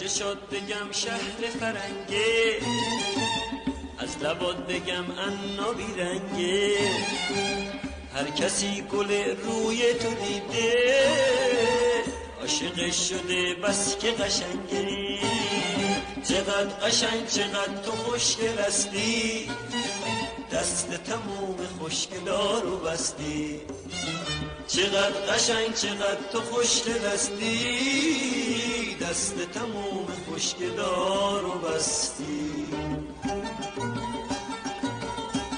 چه شد بگم شهر فرنگه، از لبات بگم انا بیرنگه. هر کسی گل روی تو دیده، عاشقش شده بس که قشنگی. چقدر قشنگ چقدر تو خوشگل هستی، دست تموم خوشگلارو بستی. چقدر قشنگ چقدر تو خوشگل هستی، دست تموم خوشگلارو بستی.